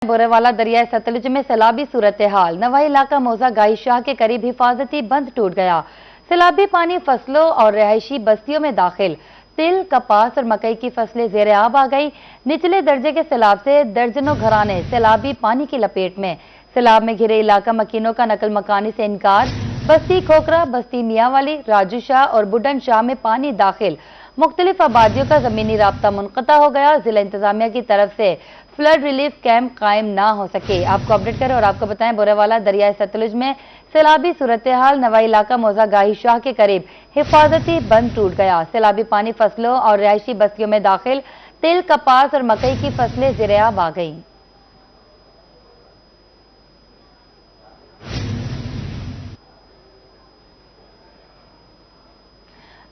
बोरेवाला दरियाए सतलुज में सैलाबी सूरत हाल। नवाई इलाका मौजा गाई शाह के करीब हिफाजती बंद टूट गया। सैलाबी पानी फसलों और रिहायशी बस्तियों में दाखिल। तिल, कपास और मकई की फसलें ज़ेरे आब आ गई। निचले दर्जे के सैलाब से दर्जनों घराने सैलाबी पानी की लपेट में। सैलाब में घिरे इलाका मकीनों का नकल मकानी से इनकार। बस्ती खोखरा, बस्ती मियांवाली, राजू शाह और बुडन शाह में पानी दाखिल। मुख्तलिफ आबादियों का जमीनी राब्ता मुनक़ता हो गया। जिला इंतजामिया की तरफ से फ्लड रिलीफ कैंप कायम ना हो सके। आपको अपडेट करें और आपको बताएं, बोरेवाला दरियाए सतलुज में सैलाबी सूरत हाल। नवाई इलाका मौजा गाही शाह के करीब हिफाजती बंद टूट गया। सैलाबी पानी फसलों और रिहायशी बस्तियों में दाखिल। तिल, कपास और मकई की फसलें ज़ेरे आब आ गई।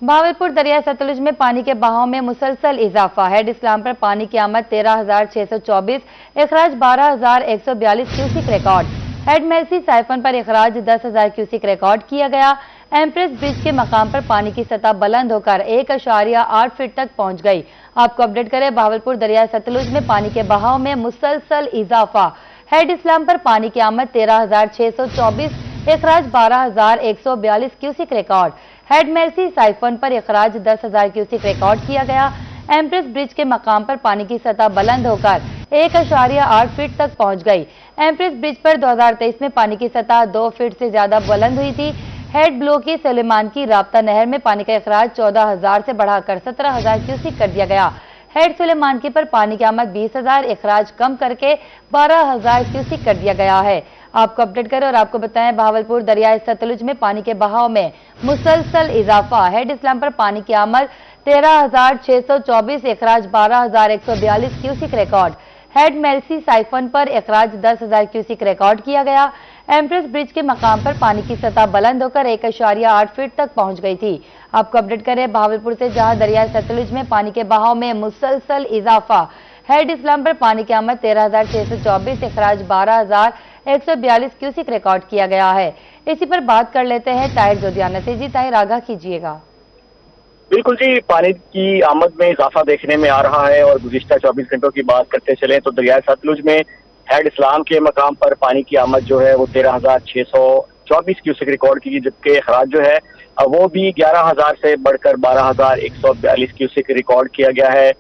भावलपुर दरिया सतलुज में पानी के बहाव में मुसलसल इजाफा। हेड इस्लाम पर पानी की आमद 13,624, इखराज 12,142 क्यूसिक रिकॉर्ड। हेड मेसी साइफन पर इखराज 10,000 क्यूसिक रिकॉर्ड किया गया। एम्प्रेस ब्रिज के मकाम पर पानी की सतह बुलंद होकर 1.8 फीट तक पहुंच गई। आपको अपडेट करें, भावलपुर दरिया सतलुज में पानी के बहाव में मुसलसल इजाफा। हेड इस्लाम पर पानी की आमद 13,624, इखराज 12,142 क्यूसिक रिकॉर्ड। हेड मेसी साइफन पर इखराज 10,000 क्यूसिक रिकॉर्ड किया गया। एम्प्रेस ब्रिज के मकाम पर पानी की सतह बुलंद होकर 1.8 फीट तक पहुंच गई। एम्प्रेस ब्रिज पर 2023 में पानी की सतह 2 फीट से ज्यादा बुलंद हुई थी। हेड ब्लॉक की सुलेमान की राब्ता नहर में पानी का इखराज 14,000 से बढ़ाकर 17,000 क्यूसिक कर दिया गया। हेड सुलेमान की पर पानी की आमद 20,000, इखराज कम करके 12,000 क्यूसिक कर दिया गया है। आपको अपडेट करें और आपको बताएं, भावलपुर दरियाए सतलुज में पानी के बहाव में मुसलसल इजाफा। हेड इस्लाम पर पानी की आमद 13,624, इखराज 12,142 क्यूसिक रिकॉर्ड। हेड मेसी साइफन पर इखराज 10,000 क्यूसिक रिकॉर्ड किया गया। एम्प्रेस ब्रिज के मकाम पर पानी की सतह बुलंद होकर 1.8 फीट तक पहुंच गई थी। आपको अपडेट करें, भावलपुर से जहां दरियाए सतलुज में पानी के बहाव में मुसलसल इजाफा। हेड इस्लाम पर पानी की आमद 13,624, इखराज 12,142 क्यूसिक रिकॉर्ड किया गया है। इसी पर बात कर लेते हैं ताहिर जोधियाना से। जी ताहिर, आगाह कीजिएगा। बिल्कुल जी, पानी की आमद में इजाफा देखने में आ रहा है और गुज़िश्ता 24 घंटों की बात करते चले तो दरियाए सतलुज में हेड इस्लाम के मकाम पर पानी की आमद जो है वो 13,624 क्यूसेक रिकॉर्ड की, जबकि अखराज जो है वो भी 11,000 से बढ़कर 12,142 क्यूसेक रिकॉर्ड किया गया है।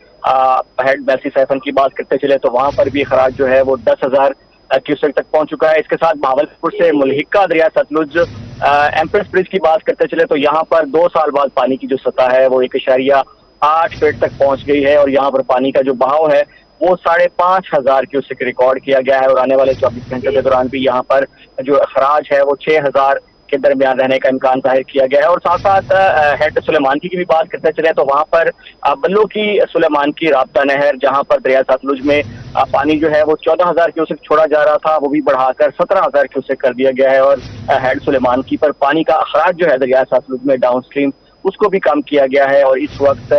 हेड मेसी साइफन की बात करते चले तो वहां पर भी अखराज जो है वो 10,000 क्यूसेक तक पहुंच चुका है। इसके साथ भावलपुर से मुल्हिका दरिया सतलुज एम्प्रेस ब्रिज की बात करते चले तो यहाँ पर 2 साल बाद पानी की जो सतह है वो 1.8 फीट तक पहुंच गई है और यहाँ पर पानी का जो बहाव है वो 5,500 क्यूसेक रिकॉर्ड किया गया है और आने वाले 24 घंटे के दौरान भी यहाँ पर जो अखराज है वो 6,000 के दरमियान रहने का इम्कान जाहिर किया गया है। और साथ साथ हेड सुलेमान की भी बात करते चले तो वहाँ पर बल्लो की सुलेमान की राब्ता नहर, जहाँ पर दरिया सतलुज में पानी जो है वो 14,000 क्यूसेक छोड़ा जा रहा था, वो भी बढ़ाकर 17,000 क्यूसेक कर दिया गया है और हेड सुलेमान की पर पानी का अखराज जो है दरिया सतलुज में डाउन स्ट्रीम उसको भी कम किया गया है और इस वक्त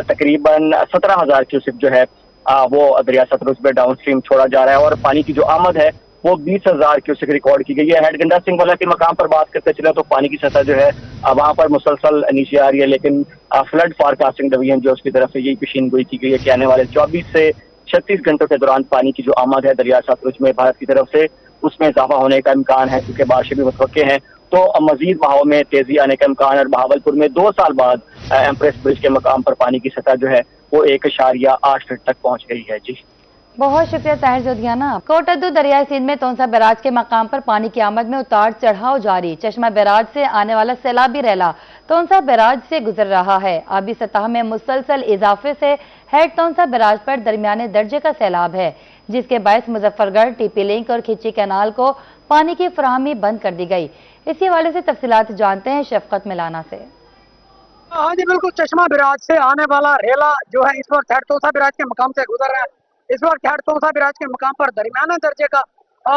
तकरीबन 17,000 क्यूसेक जो है वो दरिया सतलुज में डाउन स्ट्रीम छोड़ा जा रहा है और पानी की जो आमद है वो 20,000 क्यूसेक रिकॉर्ड की गई है। हेड गंडा सिंह वाला के मकाम पर बात करते चले तो पानी की सतह जो है वहां पर मुसलसल नीचे आ रही है, लेकिन फ्लड फॉरकास्टिंग डिवीजन जो उसकी तरफ से यही पेशीन गोई की गई है कि आने वाले 24 से 36 घंटों के दौरान पानी की जो आमद है दरिया सतलुज में भारत की तरफ से उसमें इजाफा होने का इम्कान है, क्योंकि बारिशें भी मुतवक्के हैं तो मजीद बहाव में तेजी आने का इम्कान है। और भावलपुर में 2 साल बाद एम्प्रेस ब्रिज के मकाम पर पानी की सतह जो है वो 1.8 फीट तक पहुंच गई है। जी बहुत शुक्रिया ताहिर जोधियाना। कोटद्दू दरियाई सिंध में तोंसा बैराज के मकाम पर पानी की आमद में उतार चढ़ाव जारी। चश्मा बैराज से आने वाला सैलाबी रैला तोंसा बैराज से गुजर रहा है। आबी सतह में मुसलसल इजाफे से हेड तोंसा बैराज पर दरमियाने दर्जे का सैलाब है, जिसके बायस मुजफ्फरगढ़, टीपी लिंक और खिच्ची कैनाल को पानी की फराहमी बंद कर दी गई। इसी हवाले से तफसीलात जानते हैं शफकत मिलाना से। हाँ जी बिल्कुल, चश्मा बैराज से आने वाला रेला जो है इस वक्त हेड तोंसा बैराज के मकाम से गुजर रहा है। इस वक्त हेड तोंसा बैराज के मकाम पर दरमियाना दर्जे का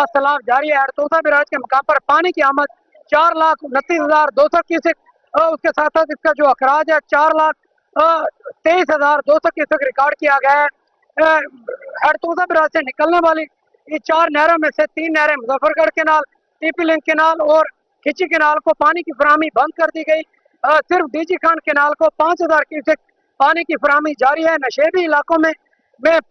सैलाब जारी है। हेड तोंसा बैराज के मकाम पर पानी की आमद 4,29,200 क्यूसेक, उसके साथ साथ इसका जो अखराज है 4,23,200 क्यूसेक रिकॉर्ड किया गया है। हेड तोंसा बैराज से निकलने वाली ये 4 नहरों में से 3 नहरें Muzaffargarh canal, TP link canal और खिच्ची केनाल को पानी की फराहमी बंद कर दी गई। सिर्फ डीजी खान केनाल को 5,000 क्यूसेक पानी की फराहमी जारी है। नशेबी इलाकों में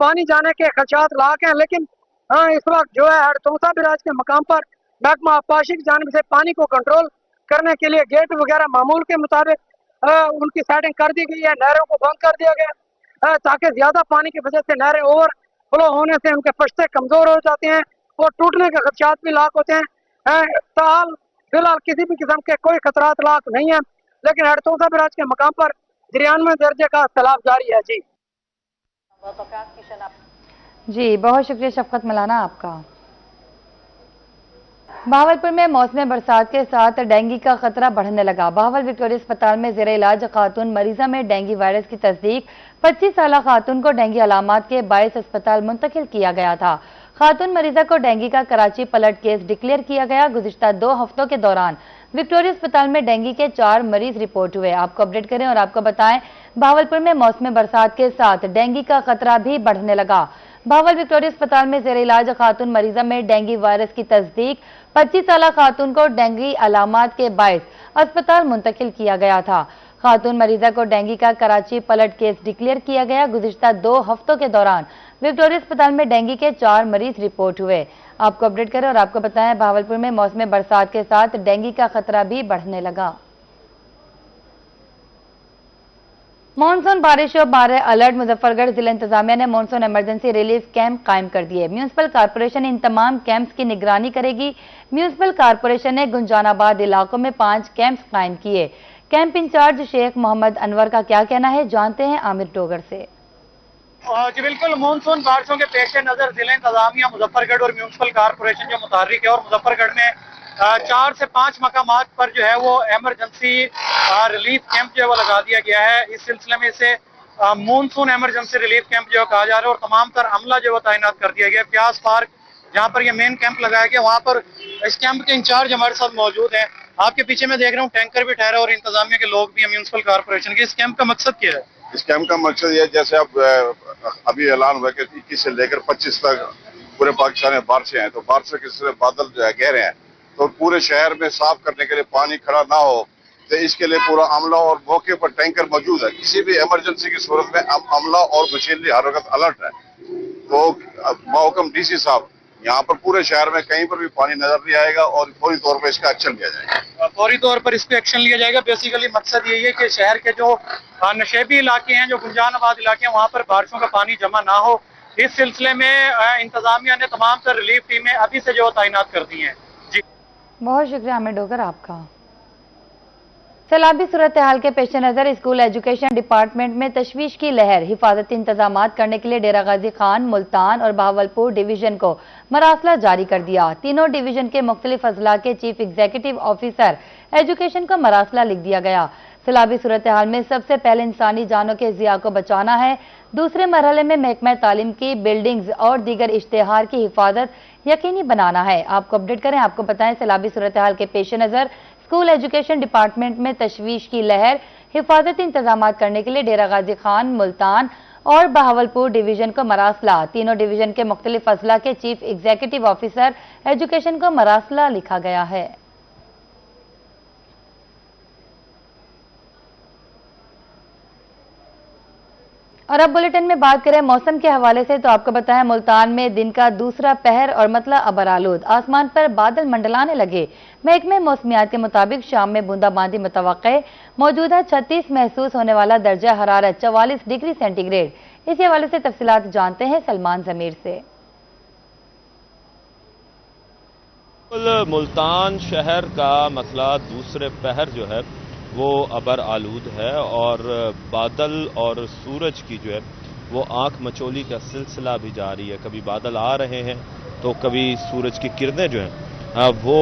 पानी जाने के खदशात लाक हैं, लेकिन इस वक्त जो है हेड तोसा बिराज के मकाम पर महकमा आबपाशी की जानिब से पानी को कंट्रोल करने के लिए गेट वगैरह मामूल के मुताबिक उनकी सेटिंग कर दी गई है। नहरों को बंद कर दिया गया ताकि ज्यादा पानी की वजह से नहरें ओवर फ्लो होने से उनके पश्ते कमजोर हो जाते हैं और टूटने के खदशात भी लाक होते हैं। ताल फिलहाल किसी भी किस्म के कोई खतरात लाक नहीं है, लेकिन हेड तोसा बिराज के मकाम पर 93 दर्जे का सैलाब जारी है। जी बहुत शुक्रिया शफकत मलाना आपका। बहावलपुर में मौसम बरसात के साथ डेंगू का खतरा बढ़ने लगा। बहावल विक्टोरिया अस्पताल में जेर इलाज खातून मरीजा में डेंगू वायरस की तस्दीक। 25 साल खातून को डेंगू अलामात के बायस अस्पताल मुंतकिल किया गया था। खातून मरीजा को डेंगू का कराची पलट केस डिक्लेयर किया गया। गुज़िश्ता 2 हफ्तों के दौरान विक्टोरिया अस्पताल में डेंगू के 4 मरीज रिपोर्ट हुए। आपको अपडेट करें और आपको बताएं, बहावलपुर में मौसम बरसात के साथ डेंगू का खतरा भी बढ़ने लगा। बहावल विक्टोरिया अस्पताल में जेर इलाज खातून मरीजा में डेंगू वायरस की तस्दीक। 25 साल खातून को डेंगू अलामात के बायस अस्पताल मुंतकिल किया गया था। खातून मरीजा को डेंगू का कराची पलट केस डिक्लेयर किया गया। गुज़िश्ता 2 हफ्तों के दौरान विक्टोरिया अस्पताल में डेंगू के 4 मरीज रिपोर्ट हुए। आपको अपडेट करें और आपको बताएं, बहावलपुर में मौसम बरसात के साथ डेंगू का खतरा भी बढ़ने लगा। मानसून बारिश और बाढ़ अलर्ट। मुजफ्फरगढ़ जिला इंतजामिया ने मानसून इमरजेंसी रिलीफ कैंप कायम कर दिए। म्यूनिसिपल कारपोरेशन इन तमाम कैंप्स की निगरानी करेगी। म्यूनिसिपल कारपोरेशन ने गुंजानाबाद इलाकों में 5 कैंप्स कायम किए। कैंप इंचार्ज शेख मोहम्मद अनवर का क्या कहना है, जानते हैं आमिर डोगर से। जी बिल्कुल, मानसून बारिशों के पेश नजर जिला इंतजामिया मुजफ्फरगढ़ और म्यूनिसिपल कारपोरेशन जो मुतहर्रिक है और मुजफ्फरगढ़ में 4 से 5 मकामात पर जो है वो इमरजेंसी रिलीफ कैंप जो है वो लगा दिया गया है। इस सिलसिले में इसे मानसून इमरजेंसी रिलीफ कैंप जो कहा जा रहा है और तमाम तर अमला जो है तैनात कर दिया गया। प्याज पार्क जहाँ पर ये मेन कैंप लगाया गया, वहाँ पर इस कैंप के इंचार्ज हमारे साथ मौजूद हैं। आपके पीछे मैं देख रहा हूँ टैंकर भी ठहरा और इंतजामिया के लोग भी हैं म्यूनिसिपल कारपोरेशन के। इस कैंप का मकसद क्या है? इस कैंप का मकसद ये, जैसे अब अभी ऐलान हुआ कि 21 से लेकर 25 तक पूरे पाकिस्तान में बारिशें हैं, तो बारिश के सिलसिले बादल जो है गहरे हैं, तो पूरे शहर में साफ करने के लिए पानी खड़ा ना हो, तो इसके लिए पूरा अमला और मौके पर टैंकर मौजूद है। किसी भी इमरजेंसी की सूरत में अमला और मशीनरी हर वक्त अलर्ट है। तो महकम डीसी साहब, यहाँ पर पूरे शहर में कहीं पर भी पानी नजर नहीं आएगा और फौरी तौर पर इसका एक्शन लिया जाएगा। फौरी तौर पर इस पे एक्शन लिया जाएगा। बेसिकली मकसद यही है कि शहर के जो नशेबी इलाके हैं, जो गुंजानाबाद इलाके हैं, वहाँ पर बारिशों का पानी जमा ना हो। इस सिलसिले में इंतजामिया ने तमाम तर रिलीफ टीमें अभी से जो तैनात कर दी हैं। जी बहुत शुक्रिया आमिर डोगर आपका। सैलाबी सूरत हाल के पेश नजर स्कूल एजुकेशन डिपार्टमेंट में तशवीश की लहर। हिफाजती इंतजाम करने के लिए डेरा गाजी खान, मुल्तान और बहावलपुर डिवीजन को मरासला जारी कर दिया। तीनों डिवीजन के मुख्तलिफ अजला के चीफ एग्जीक्यूटिव ऑफिसर एजुकेशन को मरासला लिख दिया गया। सैलाबी सूरत हाल में सबसे पहले इंसानी जानों के ज़िया को बचाना है। दूसरे मरहले में महकमा तालीम की बिल्डिंग्स और दीगर इश्तेहार की हिफाजत यकीनी बनाना है। आपको अपडेट करें, आपको बताएं, सैलाबी सूरत हाल के पेश नजर स्कूल एजुकेशन डिपार्टमेंट में तशवीश की लहर। हिफाजती इंतजाम करने के लिए डेरा गाजी खान, मुल्तान और बहावलपुर डिवीजन को मरासला। तीनों डिवीजन के मुख्तलिफ अजला के चीफ एग्जीक्यूटिव ऑफिसर एजुकेशन को मरासला लिखा गया है। और अब बुलेटिन में बात करें मौसम के हवाले से, तो आपको बताएं, मुल्तान में दिन का दूसरा पहर और मतला अबरालूद। आसमान पर बादल मंडलाने लगे। महकमे मौसमियात के मुताबिक शाम में बूंदाबांदी मुतवक्के। मौजूदा 36 महसूस होने वाला दर्जा हरारत 44 डिग्री सेंटीग्रेड। इसी हवाले से तफसीलात जानते हैं सलमान जमीर से। मुल्तान शहर का मसला दूसरे पहर जो है वो अबर आलूद है और बादल और सूरज की जो है वो आंख मचोली का सिलसिला भी जारी है। कभी बादल आ रहे हैं तो कभी सूरज की किरणें जो हैं वो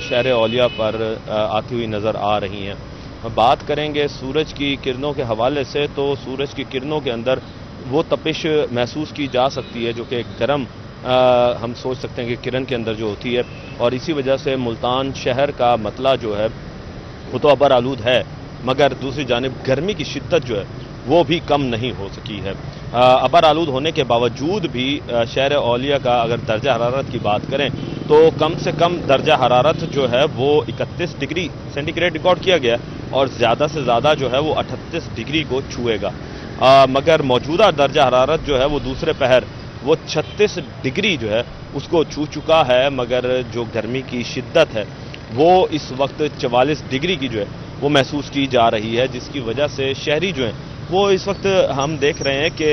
शहर औलिया पर आती हुई नज़र आ रही हैं। बात करेंगे सूरज की किरणों के हवाले से, तो सूरज की किरणों के अंदर वो तपिश महसूस की जा सकती है जो कि गर्म हम सोच सकते हैं कि किरण के अंदर जो होती है, और इसी वजह से मुल्तान शहर का मतला जो है वो तो अबर आलूद है, मगर दूसरी जानिब गर्मी की शिद्दत जो है वो भी कम नहीं हो सकी है। अबर आलूद होने के बावजूद भी शहर औलिया का अगर दर्जा हरारत की बात करें तो कम से कम दर्जा हरारत जो है वो 31 डिग्री सेंटीग्रेड रिकॉर्ड किया गया और ज़्यादा से ज़्यादा जो है वो 38 डिग्री को छुएगा। मगर मौजूदा दर्जा हरारत जो है वो दूसरे पहर وہ 36 ڈگری جو ہے اس کو چھو چکا ہے، مگر جو گرمی کی شدت ہے وہ اس وقت 44 ڈگری کی جو ہے وہ محسوس کی جا رہی ہے، جس کی وجہ سے شہری جو ہیں وہ اس وقت ہم دیکھ رہے ہیں کہ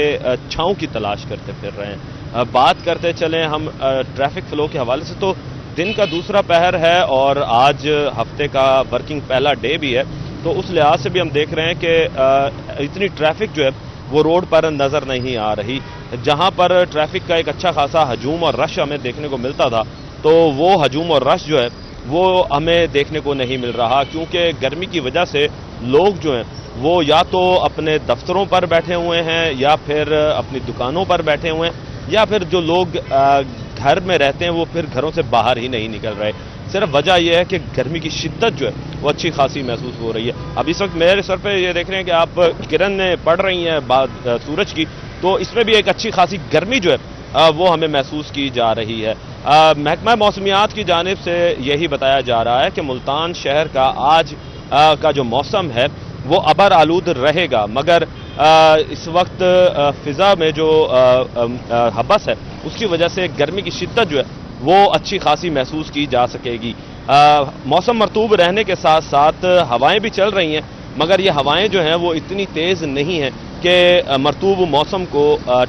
چھاؤں کی تلاش کرتے پھر رہے ہیں۔ بات کرتے چلیں ہم ٹریفک فلو کے حوالے سے، تو دن کا دوسرا پہر ہے اور آج ہفتے کا ورکنگ پہلا ڈے بھی ہے، تو اس لحاظ سے بھی ہم دیکھ رہے ہیں کہ اتنی ٹریفک جو ہے وہ روڈ پر نظر نہیں آ رہی۔ جہاں پر ٹریفک کا ایک اچھا خاصا ہجوم اور رش ہمیں دیکھنے کو ملتا تھا، تو وہ ہجوم اور رش جو ہے وہ ہمیں دیکھنے کو نہیں مل رہا، کیونکہ گرمی کی وجہ سے لوگ جو ہیں وہ یا تو اپنے دفتروں پر بیٹھے ہوئے ہیں، یا پھر اپنی دکانوں پر بیٹھے ہوئے ہیں، یا پھر جو لوگ گھر میں رہتے ہیں وہ پھر گھروں سے باہر ہی نہیں نکل رہے۔ صرف وجہ یہ ہے کہ گرمی کی شدت جو ہے وہ اچھی خاصی محسوس ہو رہی ہے۔ اب اس وقت میرے سر پہ یہ دیکھ رہے ہیں کہ آپ کرنیں پڑ رہی ہیں سورج کی، تو اس میں بھی ایک اچھی خاصی گرمی جو ہے وہ ہمیں محسوس کی جا رہی ہے۔ محکمہ موسمیات کی جانب سے یہی بتایا جا رہا ہے کہ ملتان شہر کا آج کا جو موسم ہے وہ ابر آلود رہے گا، مگر اس وقت فضا میں جو حبس ہے اس کی وجہ سے گرمی کی شدت جو ہے وہ اچھی خاصی محسوس کی جا سکے گی۔ موسم مرطوب رہنے کے ساتھ ساتھ ہوائیں بھی چل رہی ہیں، مگر یہ ہوائیں جو ہیں وہ اتنی تیز نہیں ہیں کہ مرطوب موسم کو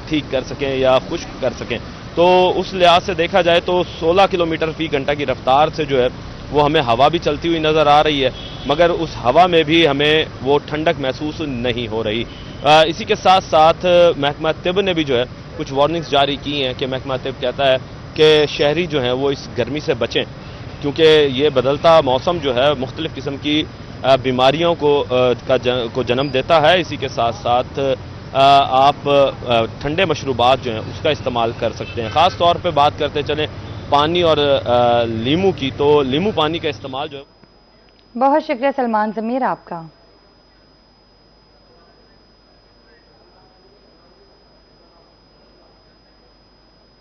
ٹھیک کر سکیں یا خشک کر سکیں۔ تو اس لحاظ سے دیکھا جائے تو 16 کلومیٹر فی گھنٹہ کی رفتار سے جو ہے وہ ہمیں ہوا بھی چلتی ہوئی نظر آ رہی ہے، مگر اس ہوا میں بھی ہمیں وہ ٹھنڈک محسوس نہیں ہو رہی۔ اسی کے ساتھ ساتھ محکمہ طب نے بھی جو ہے کچھ وارننگز جاری کی ہیں، کہ محکمہ طب کہتا ہے کہ شہری جو ہیں وہ اس گرمی سے بچیں، کیونکہ یہ بدلتا موسم جو ہے مختلف قسم کی بیماریوں کو جنم دیتا ہے۔ اسی کے ساتھ ساتھ آپ ٹھنڈے مشروبات جو ہیں اس کا استعمال کر سکتے ہیں۔ خاص طور پہ بات کرتے چلیں پانی اور لیمو کی، تو لیمو پانی کا استعمال جو ہے۔ بہت شکریہ سلمان ضمیر آپ کا۔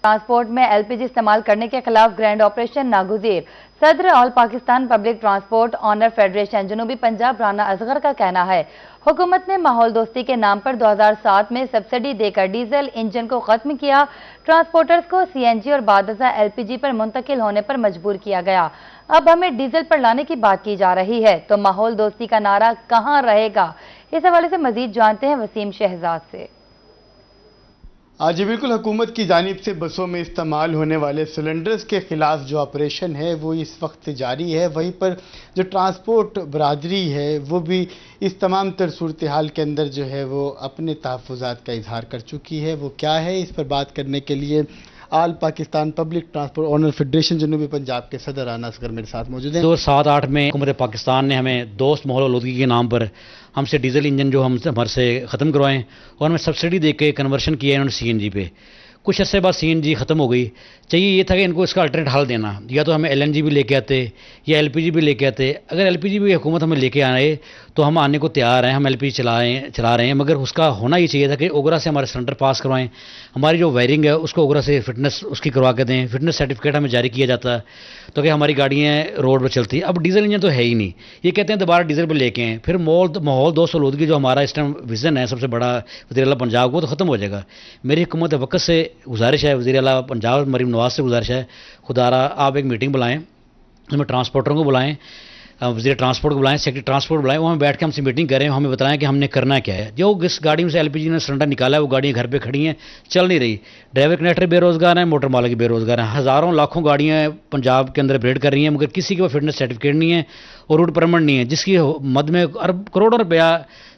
ٹرانسپورٹ میں ایل پی جی استعمال کرنے کے خلاف گرینڈ آپریشن ناگزیر۔ صدر all Pakistan public transport owner federation جنوبی پنجاب رانا اصغر کا کہنا ہے حکومت نے ماحول دوستی کے نام پر 2007 میں سبسڈی دے کر ڈیزل انجن کو ختم کیا، ٹرانسپورٹرز کو سی این جی اور بعد ازاں ایل پی جی پر منتقل ہونے پر مجبور کیا گیا۔ اب ہمیں ڈیزل پر لانے کی بات کی جا رہی ہے، تو ماحول دوستی کا نعرہ کہاں رہے گا؟ اس حوالے سے مزید جانتے ہیں وسیم شہزاد سے۔ جی بالکل، حکومت کی جانب سے بسوں میں استعمال ہونے والے سلنڈرز کے خلاف جو آپریشن ہے وہ اس وقت جاری ہے۔ وہیں پر جو ٹرانسپورٹ برادری ہے وہ بھی اس تمام تر صورتحال کے اندر جو ہے وہ اپنے تحفظات کا اظہار کر چکی ہے۔ وہ کیا ہے، اس پر بات کرنے کے لیے all Pakistan public transport owner federation جنوبی پنجاب کے صدر رانا اصغر میرے ساتھ موجود ہیں۔ 2007-8 میں حکومت پاکستان نے ہمیں دوست ماحول آلودگی کے نام پر ہم سے ڈیزل انجن جو ہمارے سے ختم کروائیں اور ہمیں سبسڈی دے کے کنورشن کیا انہوں نے سی این جی پہ۔ کچھ عرصے بعد سی این جی ختم ہو گئی، چاہیے یہ تھا کہ ان کو اس کا الٹرنیٹ حل دینا، یا تو ہمیں ایل این جی بھی لے کے آتے یا ایل پی جی بھی لے کے آتے۔ اگر ایل پی جی بھی حکومت ہمیں لے کے آئے تو ہم آنے کو تیار ہیں، ہم ایل پی جی چلا رہے ہیں، مگر اس کا ہونا یہ چاہیے تھا کہ اوگرا سے ہمارے سلنڈر پاس کروائیں، ہماری جو وائرنگ ہے اس کو اوگرا سے فٹنس اس کی کروا کے دیں، فٹنس سرٹیفکیٹ ہمیں جاری کیا جاتا ہے تو کہ ہماری گاڑیاں روڈ پر چلتی ہیں۔ اب ڈیزل انجن تو ہے ہی نہیں، یہ کہتے ہیں دوبارہ ڈیزل پہ لے کے آئیں، پھر ماحول دوست آلودگی جو ہمارا اس ٹائم ویژن ہے سب سے بڑا وزیر اعلیٰ پنجاب کو، تو ختم ہو جائے گا۔ میری حکومت وقت سے گزارش ہے، وزیر اعلیٰ پنجاب مریم نواز سے گزارش ہے، خدا را آپ ایک میٹنگ بلائیں، ہمیں ٹرانسپورٹروں کو بلائیں، وزیر ٹرانسپورٹ کو بلائیں، سیکٹری ٹرانسپورٹ بلائیں، وہ ہمیں بیٹھ کے ہم سے میٹنگ کریں، ہمیں بتائیں کہ ہم نے کرنا کیا ہے۔ جو اس گاڑی میں سے ایل پی جی نے سلنڈر نکالا ہے وہ گاڑیاں گھر پہ کھڑی ہیں، چل نہیں رہی، ڈرائیور کنڈکٹر بے روزگار ہیں، موٹر مالک بے روزگار ہیں، ہزاروں لاکھوں گاڑیاں پنجاب کے اندر اپریٹ کر رہی ہیں، مگر کسی کے فٹنس سرٹیفکیٹ نہیں ہے اور روٹ پرمٹ نہیں ہے، جس کی مد میں کروڑوں روپیہ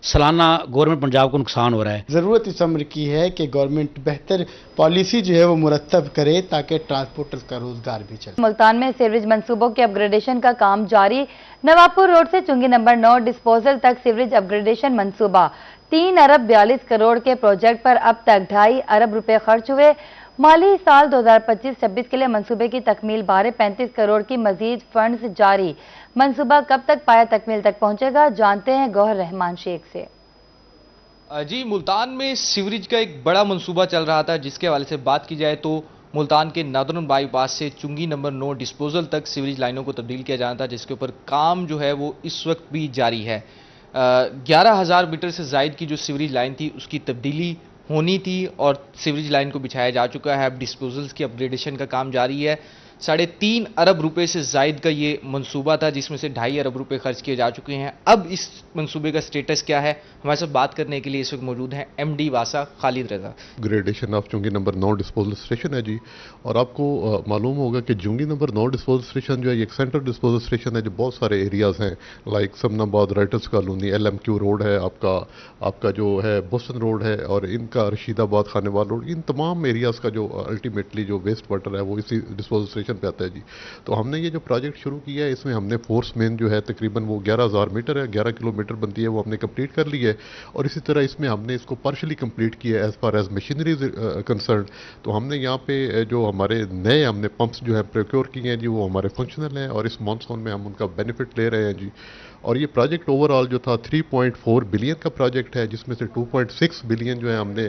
سالانہ گورنمنٹ پنجاب کو نقصان ہو رہا ہے۔ ضرورت اس امر کی ہے کہ گورنمنٹ بہتر پالیسی جو ہے وہ مرتب کرے تاکہ ٹرانسپورٹرز کا روزگار بھی چلے۔ ملتان میں سیوریج منصوبوں کے اپ گریڈیشن کا کام جاری، نوابپور روڈ سے چنگی نمبر 9 ڈسپوزل تک سیوریج اپ گریڈیشن منصوبہ، 3 ارب 42 کروڑ کے پروجیکٹ پر اب تک 2.5 ارب روپے خرچ ہوئے۔ مالی سال 2025-26 کے لیے منصوبے کی تکمیل بارے 35 کروڑ کی مزید فنڈز جاری۔ منصوبہ کب تک پایا تکمیل تک پہنچے گا، جانتے ہیں گوہر رحمان شیخ سے۔ جی، ملتان میں سیوریج کا ایک بڑا منصوبہ چل رہا تھا، جس کے حوالے سے بات کی جائے تو ملتان کے نادرن بائی پاس سے چنگی نمبر 9 ڈسپوزل تک سیوریج لائنوں کو تبدیل کیا جانا تھا، جس کے اوپر کام جو ہے وہ اس وقت بھی جاری ہے۔ 11,000 میٹر سے زائد کی جو سیوریج لائن تھی اس کی تبدیلی होनी थी और सीवरेज लाइन को बिछाया जा चुका है। अब डिस्पोजल्स की अपग्रेडेशन का काम जारी है। 3.5 अरब रुपए से जायद का ये मंसूबा था, जिसमें से 2.5 अरब रुपए खर्च किए जा चुके हैं। अब इस मंसूबे का स्टेटस क्या है, हमारे साथ बात करने के लिए इस वक्त मौजूद हैं MD Vasa Khalid Raza. Gradation of चुंगी नंबर 9 डिस्पोजल स्टेशन है जी, और आपको मालूम होगा कि चुंगी नंबर 9 डिस्पोजल स्टेशन जो है एक सेंट्रल डिस्पोजल स्टेशन है जो बहुत सारे एरियाज़ हैं, like Samanabad, writers colony, LMQ road है, आपका जो है बोस्टन रोड है, और इनका रशीदाबाद, खानेवाल रोड, इन तमाम एरियाज़ का जो अल्टीमेटली जो वेस्ट वाटर है वो इसी डिस्पोजल स्टेशन पे आता है जी। तो हमने ये जो प्रोजेक्ट शुरू किया है इसमें हमने फोर्स मेन जो है तकरीबन वो 11,000 मीटर है, 11 किलोमीटर बनती है, वो हमने कंप्लीट कर ली है। और इसी तरह इसमें हमने इसको पार्शली कंप्लीट किया है as far as machinery concern. तो हमने यहाँ पे जो हमारे नए हमने पंप्स जो है प्रोक्योर किए हैं जी, वो हमारे फंक्शनल हैं और इस मानसून में हम उनका बेनिफिट ले रहे हैं जी। और ये प्रोजेक्ट ओवरऑल जो था 3.4 बिलियन का प्रोजेक्ट है, जिसमें से 2.6 बिलियन जो है हमने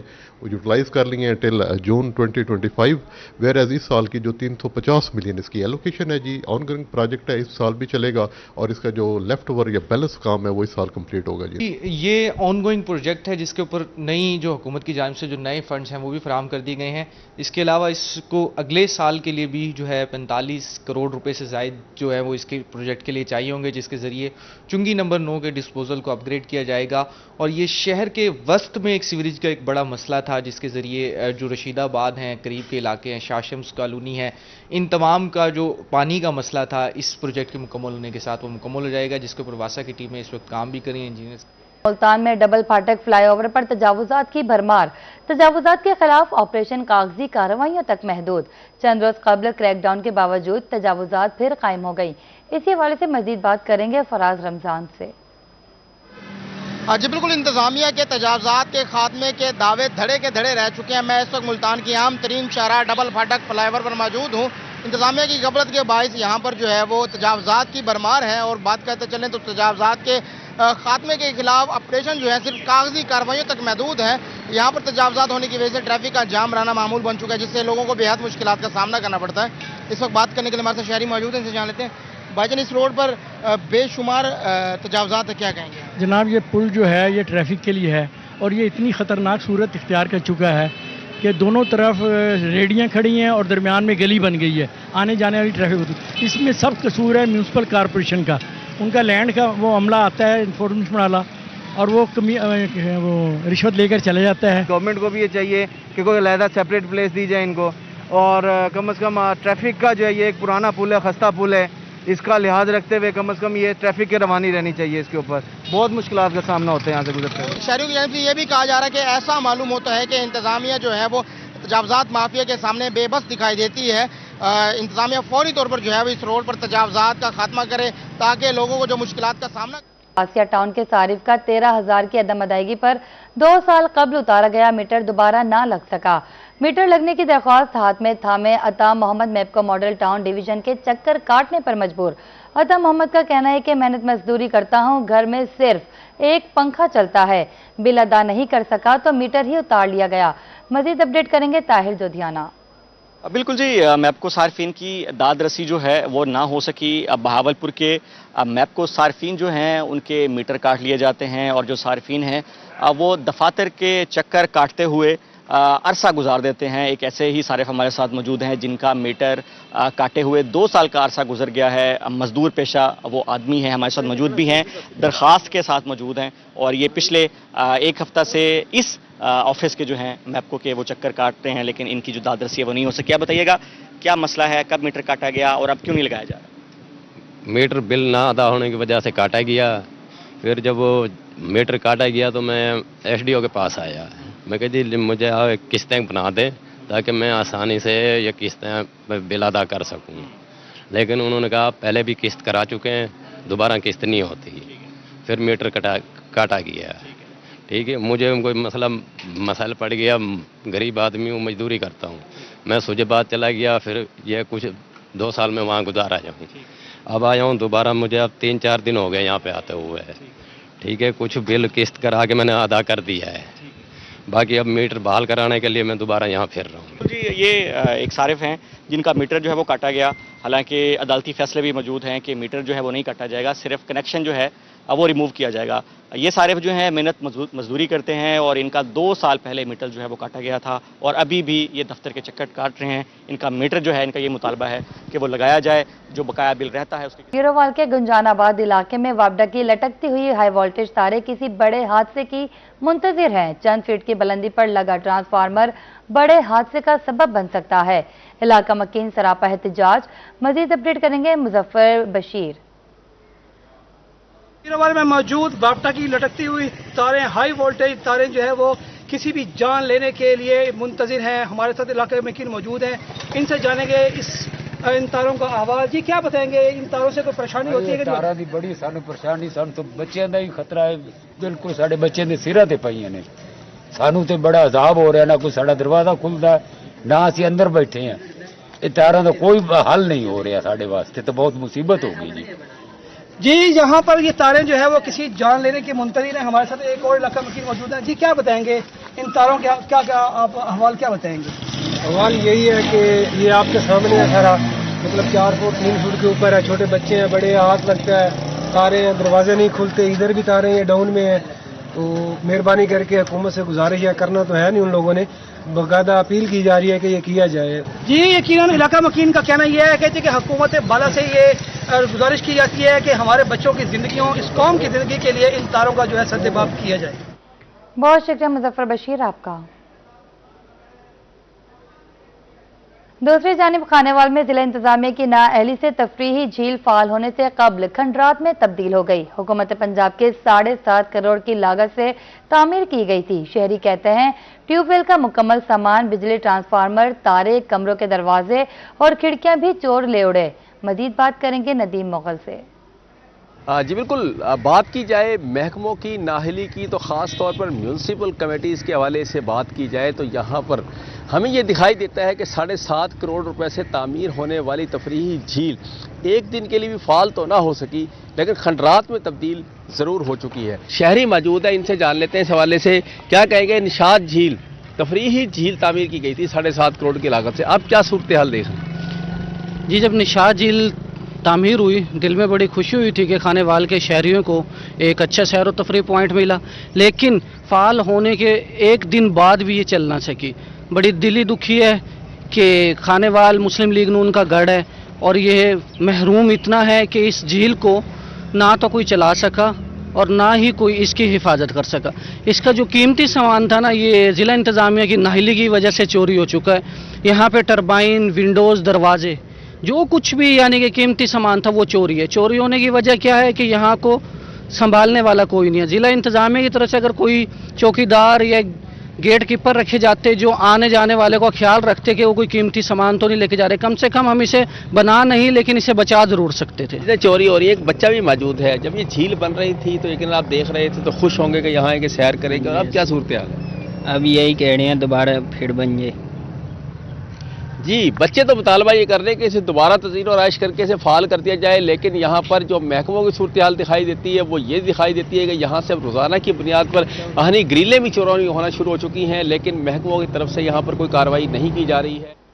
यूटिलाइज कर लिए हैं टिल जून 2025, वेयर एज इस साल की जो 350 मिलियन इसकी एलोकेशन है जी। ऑनगोइंग प्रोजेक्ट है, इस साल भी चलेगा, और इसका जो लेफ्ट ओवर या बैलेंस काम है वो इस साल कंप्लीट होगा जी। ये ऑनगोइंग प्रोजेक्ट है जिसके ऊपर नई जो हुकूमत की जानिब से जो नए फंड्स हैं वो भी फराहम कर दिए गए हैं। इसके अलावा इसको अगले साल के लिए भी जो है 45 करोड़ रुपए से ज़ायद जो है वो इसके प्रोजेक्ट के लिए चाहिए होंगे, जिसके ज़रिए चुंगी नंबर 9 के डिस्पोजल को अपग्रेड किया जाएगा। और ये शहर के वस्त में एक सीवरेज का एक बड़ा मसला था, जिसके ज़रिए जो रशीदाबाद हैं, करीब के इलाके हैं, शाशम्स कॉलोनी है, इन तमाम का जो पानी का मसला था इस प्रोजेक्ट के मुकम्मल होने के साथ वो मुकम्मल हो जाएगा, जिसके ऊपर वासा की टीमें इस वक्त काम भी करें इंजीनियर्स। मुल्तान में डबल फाटक फ्लाईओवर पर तजावुजात की भरमार। तजावुजात के खिलाफ ऑपरेशन कागजी कार्रवाइयों तक महदूद। चंद रोज कबल क्रैकडाउन के बावजूद तजावुजात फिर कायम हो गई। इसी हवाले से मजीद बात करेंगे फराज रमजान से। जी बिल्कुल, इंतजामिया के तजावुजात के खात्मे के दावे धड़े के धड़े रह चुके हैं। मैं इस वक्त मुल्तान की अहम तरीन शाहराह डबल फाटक फ्लाईओवर पर मौजूद हूँ। इंतजामिया की गफलत के बायस यहाँ पर जो है वो तजावुजात की भरमार है, और बात करते चलें तो तजावुजात के खात्मे के खिलाफ ऑपरेशन जो है सिर्फ कागजी कार्रवाइयों तक महदूद है। यहाँ पर तजावुजात होने की वजह से ट्रैफिक का जाम रहना मामूल बन चुका है, जिससे लोगों को बेहद मुश्किलात का सामना करना पड़ता है। इस वक्त बात करने के लिए हमारे साथ शहरी मौजूद हैं, इनसे जान लेते हैं। भाईजान, इस रोड पर बेशुमार तजावुजात है, क्या कहेंगे? जनाब, ये पुल जो है ये ट्रैफिक के लिए है, और ये इतनी ख़तरनाक सूरत इख्तियार कर चुका है कि दोनों तरफ रेडियाँ खड़ी हैं और दरमियान में गली बन गई है, आने जाने वाली ट्रैफिक होती है। इसमें सब कसूर है म्यूनसिपल कॉरपोरेशन का। उनका लैंड का वो अमला आता है, इन्फोर्समेंट वाला, और वो रिश्वत लेकर चले जाता है। गवर्नमेंट को भी ये चाहिए कि कोई अलहदा सेपरेट प्लेस दी जाए इनको, और कम से कम ट्रैफिक का जो है ये एक पुराना पुल है, खस्ता पुल है, इसका लिहाज रखते हुए कम से कम ये ट्रैफिक की रवानी रहनी चाहिए। इसके ऊपर बहुत मुश्किलात का सामना होता है यहाँ से गुजरते हुए। शहरियों की जानिब से ये भी कहा जा रहा है कि ऐसा मालूम होता है कि इंतजामिया जो है वो तजावुजात माफिया के सामने बेबस दिखाई देती है। इंतजामिया फौरी तौर पर जो है वो इस रोड पर तजावुजात का खात्मा करे, ताकि लोगों को जो मुश्किलात का सामना। आसिया टाउन के सारिफ का 13,000 की अदम अदायगी पर 2 साल कबल उतारा गया मीटर दोबारा ना लग सका। मीटर लगने की दरख्वास्त हाथ में थामे Ata Mohammad MEPCO model town division के चक्कर काटने पर मजबूर। अता मोहम्मद का कहना है कि मेहनत मजदूरी करता हूं, घर में सिर्फ एक पंखा चलता है, बिल अदा नहीं कर सका तो मीटर ही उतार लिया गया। मजीद अपडेट करेंगे ताहिर जोधियाना। बिल्कुल जी, मैपको सार्फिन की दाद रसी जो है वो ना हो सकी। बहावलपुर के मैपको सार्फिन जो हैं उनके मीटर काट लिए जाते हैं, और जो सार्फिन हैं वो दफातर के चक्कर काटते हुए अरसा गुजार देते हैं। एक ऐसे ही सारिफ हमारे साथ मौजूद हैं जिनका मीटर काटे हुए 2 साल का अरसा गुजर गया है। मजदूर पेशा वो आदमी हैं, हमारे साथ मौजूद भी हैं, दरख्वास्त के साथ मौजूद हैं, और ये पिछले 1 हफ्ता से इस ऑफिस के जो हैं मैपको के वो चक्कर काटते हैं, लेकिन इनकी जो दाद रसी है वो नहीं हो सकी। आप बताइएगा क्या मसला है, कब मीटर काटा गया और अब क्यों नहीं लगाया जा रहा? मीटर बिल ना अदा होने की वजह से काटा गया। फिर जब वो मीटर काटा गया तो मैं SDO के पास आया। मैं कह जी मुझे किस्तें बना दे ताकि मैं आसानी से ये किस्तें बिल अदा कर सकूं। लेकिन उन्होंने कहा पहले भी किस्त करा चुके हैं, दोबारा किस्त नहीं होती। फिर मीटर काटा गया। ठीक है, मुझे कोई मसला पड़ गया, गरीब आदमी हूँ, मजदूरी करता हूँ, मैं सुजबाद चला गया। फिर ये कुछ 2 साल में वहाँ गुजारा जाऊँ। अब आया हूँ दोबारा, मुझे अब 3-4 दिन हो गए यहाँ पे आते हुए। ठीक है, कुछ बिल किस्त करा के मैंने अदा कर दिया है, बाकी अब मीटर बहाल कराने के लिए मैं दोबारा यहाँ फिर रहा हूँ। जी ये एक सारिफ हैं जिनका मीटर जो है वो काटा गया, हालांकि अदालती फैसले भी मौजूद हैं कि मीटर जो है वो नहीं काटा जाएगा, सिर्फ कनेक्शन जो है वो रिमूव किया जाएगा। ये सारिफ जो हैं मेहनत मजदूरी करते हैं और इनका 2 साल पहले मीटर जो है वो काटा गया था और अभी भी ये दफ्तर के चक्कर काट रहे हैं। इनका मीटर जो है, इनका ये मुतालबा है कि वो लगाया जाए, जो बकाया बिल रहता है उसके। गिरोवाल के गुंजानाबाद इलाके में वापडा की लटकती हुई हाई वोल्टेज तारें किसी बड़े हादसे की मुंतजिर हैं। चंद फीट की बुलंदी पर लगा ट्रांसफार्मर बड़े हादसे का सबब बन सकता है। इलाका मकीन सरापा एहतजाज। मजीद अपडेट करेंगे मुजफ्फर बशीर। गिरोवाल में मौजूद वापडा की लटकती हुई तारें, हाई वोल्टेज तारें जो है वो किसी भी जान लेने के लिए मुंतजिर हैं। हमारे साथ इलाके में मकीन मौजूद हैं, इनसे जानेंगे इन तारों का आवाज। जी क्या बताएंगे, इन तारों से कोई परेशानी होती है कि तारों की बड़ी सानू परेशानी, सानू तो बच्चों का ही खतरा है, बिल्कुल साढ़े बच्चों के सिरा ते पईयां ने। सानू तो बड़ा अजाब हो रहा है, ना कोई साड़ा दरवाजा खुलता ना असीं अंदर बैठे हैं। ये तारों का कोई हल नहीं हो रहा साढ़े वास्ते, तो बहुत मुसीबत हो गई जी। यहाँ पर ये तारें जो है वो किसी जान लेने की मुंतजिर है। हमारे साथ एक और इलाका मकीन मौजूद है। जी क्या बताएंगे, इन तारों के क्या क्या आप अहवाल क्या बताएंगे? अहवाल यही है कि ये आपके सामने है सारा, मतलब 4 फुट 3 फुट के ऊपर है, छोटे बच्चे हैं, बड़े हाथ लगता है, तारें हैं, दरवाजे नहीं खुलते, इधर भी तारें ये डाउन में है। तो मेहरबानी करके हुकूमत से गुजारिश है, करना तो है नहीं उन लोगों ने, बाकायदा अपील की जा रही है कि ये किया जाए। जी यकीनन इलाका मकीन का कहना यह है कहते कि हुकूमत बाला से ये गुजारिश की जाती है कि हमारे बच्चों की जिंदगियों, इस कौम की जिंदगी के लिए इन तारों का जो है सद्देबाब किया जाए। बहुत शुक्रिया मुजफ्फर बशीर आपका। दूसरी जानिब खानेवाल में जिला इंतजामिया की नाअहली से तफरीही झील फाल होने से कबल खंडरात में तब्दील हो गई। हुकूमत पंजाब के 7.5 करोड़ की लागत से तामीर की गई थी। शहरी कहते हैं ट्यूबवेल का मुकम्मल सामान, बिजली ट्रांसफार्मर, तारे, कमरों के दरवाजे और खिड़कियां भी चोर ले उड़े। मजीद बात करेंगे नदीम मुगल से। जी बिल्कुल, बात की जाए महकमों की नाअहली की तो ख़ास तौर पर म्यूनसिपल कमेटीज़ के हवाले से बात की जाए तो यहाँ पर हमें ये दिखाई देता है कि 7.5 करोड़ रुपए से तामीर होने वाली तफरीही झील एक दिन के लिए भी फाल तो ना हो सकी, लेकिन खंडरात में तब्दील ज़रूर हो चुकी है। शहरी मौजूद है, इनसे जान लेते हैं इस हवाले से। क्या कहेंगे, निशात झील तफरीही झील तामीर की गई थी 7.5 करोड़ की लागत से, अब क्या सूरत हाल देख रहे हैं? जी जब निशात झील तामीर हुई, दिल में बड़ी खुशी हुई थी कि खानेवाल के शहरियों को एक अच्छा सैर व तफरीह पॉइंट मिला, लेकिन फाल होने के एक दिन बाद भी ये चल ना सकी। बड़ी दिली दुखी है कि खानेवाल मुस्लिम लीग नून का गढ़ है और ये महरूम इतना है कि इस झील को ना तो कोई चला सका और ना ही कोई इसकी हिफाजत कर सका। इसका जो कीमती सामान था ना, ये ज़िला इंतज़ामिया की नाअहली की वजह से चोरी हो चुका है। यहाँ पे टरबाइन, विंडोज़, दरवाजे, जो कुछ भी यानी कि कीमती सामान था वो चोरी है। चोरी होने की वजह क्या है कि यहाँ को संभालने वाला कोई नहीं है। ज़िला इंतज़ामिया की तरफ से अगर कोई चौकीदार या गेट कीपर रखे जाते जो आने जाने वाले को ख्याल रखते कि वो कोई कीमती सामान तो नहीं लेके जा रहे, कम से कम हम इसे बना नहीं लेकिन इसे बचा जरूर सकते थे। चोरी हो रही है, एक बच्चा भी मौजूद है। जब ये झील बन रही थी तो लेकिन आप देख रहे थे तो खुश होंगे कि यहाँ आके सैर करेंगे, और अब क्या सूरत हाल है? अब यही कह रहे हैं दोबारा फिर बन जाए। जी बच्चे तो मुतालबा ये कर रहे हैं कि इसे दोबारा तज़ीर और आइश करके इसे फाल कर दिया जाए, लेकिन यहाँ पर जो महकमों की सूरत हाल दिखाई देती है वो ये दिखाई देती है कि यहाँ से अब रोज़ाना की बुनियाद पर आहनी ग्रिलें भी चोरी होना शुरू हो चुकी हैं, लेकिन महकमों की तरफ से यहाँ पर कोई कार्रवाई नहीं की जा रही है।